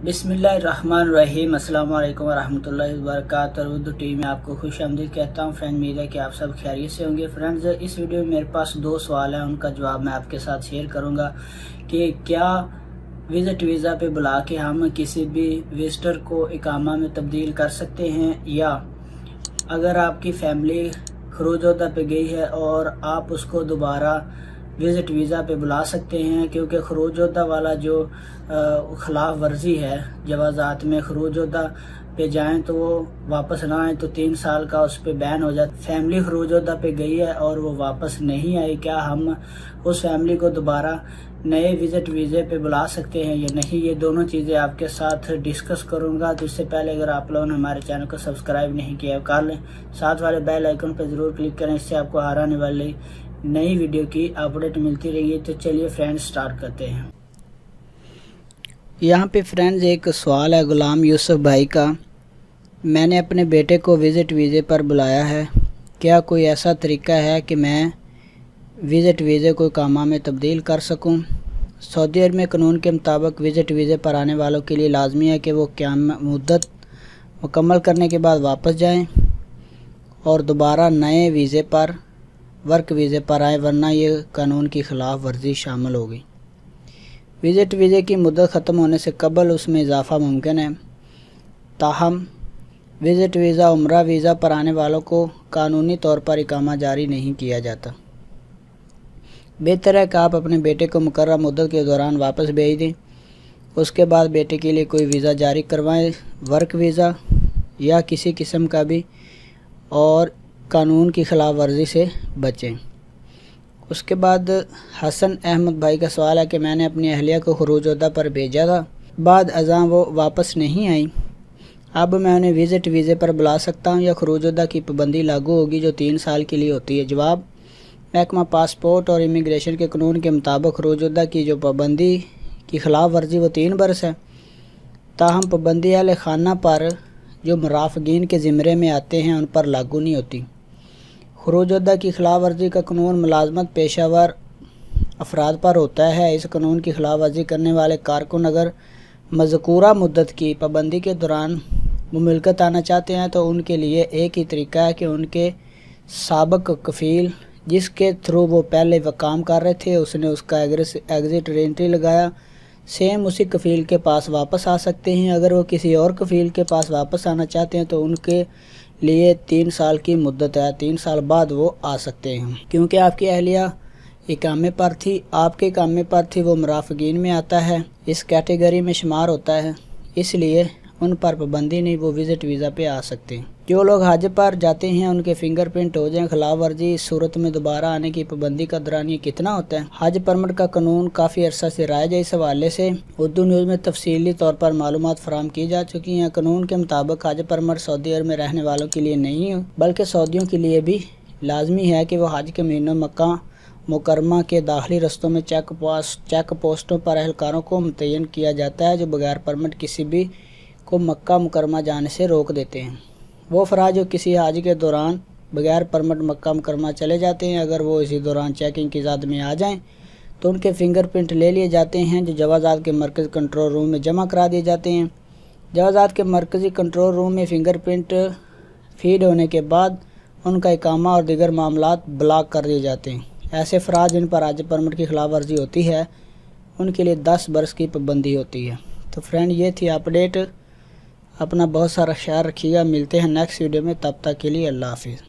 बिस्मिल्लाहिर्रहमानिर्रहीम। अस्सलाम वालेकुम वरहमतुल्लाहि वबरकातुहू। उर्दू टीवी में आपको खुश आमदीद कहता हूँ। फ्रेंड, उम्मीद है कि आप सब खैरियत से होंगे। फ्रेंड्स, इस वीडियो में मेरे पास दो सवाल हैं, उनका जवाब मैं आपके साथ शेयर करूँगा कि क्या विज़िट वीज़ा पे बुला के हम किसी भी विजिटर को इकामा में तब्दील कर सकते हैं, या अगर आपकी फैमिली खरूजोदा पे गई है और आप उसको दोबारा विज़िट वीज़ा पे बुला सकते हैं, क्योंकि खरूजोदा वाला जो खिलाफ वर्जी है जवाज़ात में, खरूजोदा पे जाएं तो वो वापस ना आए तो 3 साल का उस पर बैन हो जाता। फैमिली खरूजोदा पे गई है और वो वापस नहीं आई, क्या हम उस फैमिली को दोबारा नए विज़िट वीज़े पे बुला सकते हैं या नहीं? ये दोनों चीज़ें आपके साथ डिस्कस करूंगा। तो इससे पहले अगर आप लोगों ने हमारे चैनल को सब्सक्राइब नहीं किया कर लें, साथ वाले बेल आइकन पर ज़रूर क्लिक करें, इससे आपको हर आने वाली नई वीडियो की अपडेट मिलती रहेगी। तो चलिए फ्रेंड्स, स्टार्ट करते हैं। यहाँ पे फ्रेंड्स एक सवाल है गुलाम यूसुफ भाई का। मैंने अपने बेटे को विज़िट वीज़े पर बुलाया है, क्या कोई ऐसा तरीका है कि मैं विज़िट वीज़े को इकामा में तब्दील कर सकूं? सऊदी अरब में कानून के मुताबिक विज़िट वीज़े पर आने वालों के लिए लाजमी है कि वो क्या मुद्दत मुकम्मल करने के बाद वापस जाएं और दोबारा नए वीज़े पर, वर्क वीज़े पर आए, वरना ये कानून की खिलाफ वर्जी शामिल होगी। विज़िट वीज़े की मुद्दत ख़त्म होने से कबल उसमें इजाफ़ा मुमकिन है, ताहम विज़िट वीज़ा उम्रा वीज़ा पर आने वालों को कानूनी तौर पर इकामा जारी नहीं किया जाता। बेहतर है कि आप अपने बेटे को मुकर्रर मुद्दत के दौरान वापस भेज दें, उसके बाद बेटे के लिए कोई वीज़ा जारी करवाएं, वर्क वीज़ा या किसी किस्म का भी, और कानून की खिलाफ वर्जी से बचें। उसके बाद हसन अहमद भाई का सवाल है कि मैंने अपनी अहलिया को खरूजोदा पर भेजा था, बाद अज़ां वो वापस नहीं आई, अब मैं उन्हें विज़िट वीज़े पर बुला सकता हूं या खरूजोदा की पाबंदी लागू होगी जो 3 साल के लिए होती है? जवाब, महकमा पासपोर्ट और इमिग्रेशन के कानून के मुताबिक खरूजोदा की जो पाबंदी की खिलाफ वर्जी वो 3 बरस है, ताहम पाबंदी अहले खाना पर जो मुराफ़िकीन के ज़िम्मे में आते हैं उन पर लागू नहीं होती। खरूजोदा की खिलाफ वर्जी का कानून मुलाजमत पेशावर अफराद पर होता है। इस कानून की खिलाफ वर्जी करने वाले कारकुन अगर मज़कूरा मुद्दत की पाबंदी के दौरान मुमलिकत आना चाहते हैं तो उनके लिए एक ही तरीका है कि उनके साबिक कफ़ील जिसके थ्रू वो पहले वह काम कर रहे थे, उसने उसका एग्ज़िट एंट्री लगाया, सेम उसी कफ़ील के पास वापस आ सकते हैं। अगर वो किसी और कफ़ील के पास वापस आना चाहते हैं तो उनके लिए 3 साल की मुद्दत है, 3 साल बाद वो आ सकते हैं। क्योंकि आपकी अहलिया इकामे पर थी, आपके इकामे पर थी, वो मुराफ़िकीन में आता है, इस कैटेगरी में शुमार होता है, इसलिए उन पर पाबंदी नहीं, वो विज़िट वीज़ा पे आ सकते हैं। जो लोग हज पर जाते हैं उनके फिंगरप्रिंट हो जाएं, खिलाफ वर्जी इस सूरत में दोबारा आने की पाबंदी का दौरान ये कितना होता है? हज परमिट का कानून काफ़ी अरसा से राइज है। इस हवाले से उर्दू न्यूज़ में तफसीली तौर पर मालूमात फराहम की जा चुकी हैं। कानून के मुताबिक हज परमिट सऊदी अरब में रहने वालों के लिए नहीं है, बल्कि सऊदियों के लिए भी लाजमी है कि वह हज के महीनों मक्का मुकरमा के दाखिली रस्तों में चेक पोस्टों पर एहलकारों को मुतय्यन किया जाता है जो बगैर परमिट किसी भी को मक्का मुकरमा जाने से रोक देते हैं। वो अफराद जो किसी हज के दौरान बगैर परमिट मक्का मुकरमा चले जाते हैं, अगर वो इसी दौरान चेकिंग की ज़द में आ जाएं तो उनके फिंगरप्रिंट ले लिए जाते हैं, जो जवाज़ात के मरकज़ी कंट्रोल रूम में जमा करा दिए जाते हैं। जवाज़ात के मरकज़ी कंट्रोल रूम में फिंगरप्रिंट फीड होने के बाद उनका इकामा और दीगर मामलात ब्लॉक कर दिए जाते हैं। ऐसे अफराद जिन पर हज परमिट की खिलाफ वर्जी होती है उनके लिए 10 बरस की पाबंदी होती है। तो फ्रेंड, ये थी अपडेट। अपना बहुत सारा ख्याल रखिएगा, मिलते हैं नेक्स्ट वीडियो में, तब तक के लिए अल्लाह हाफिज़।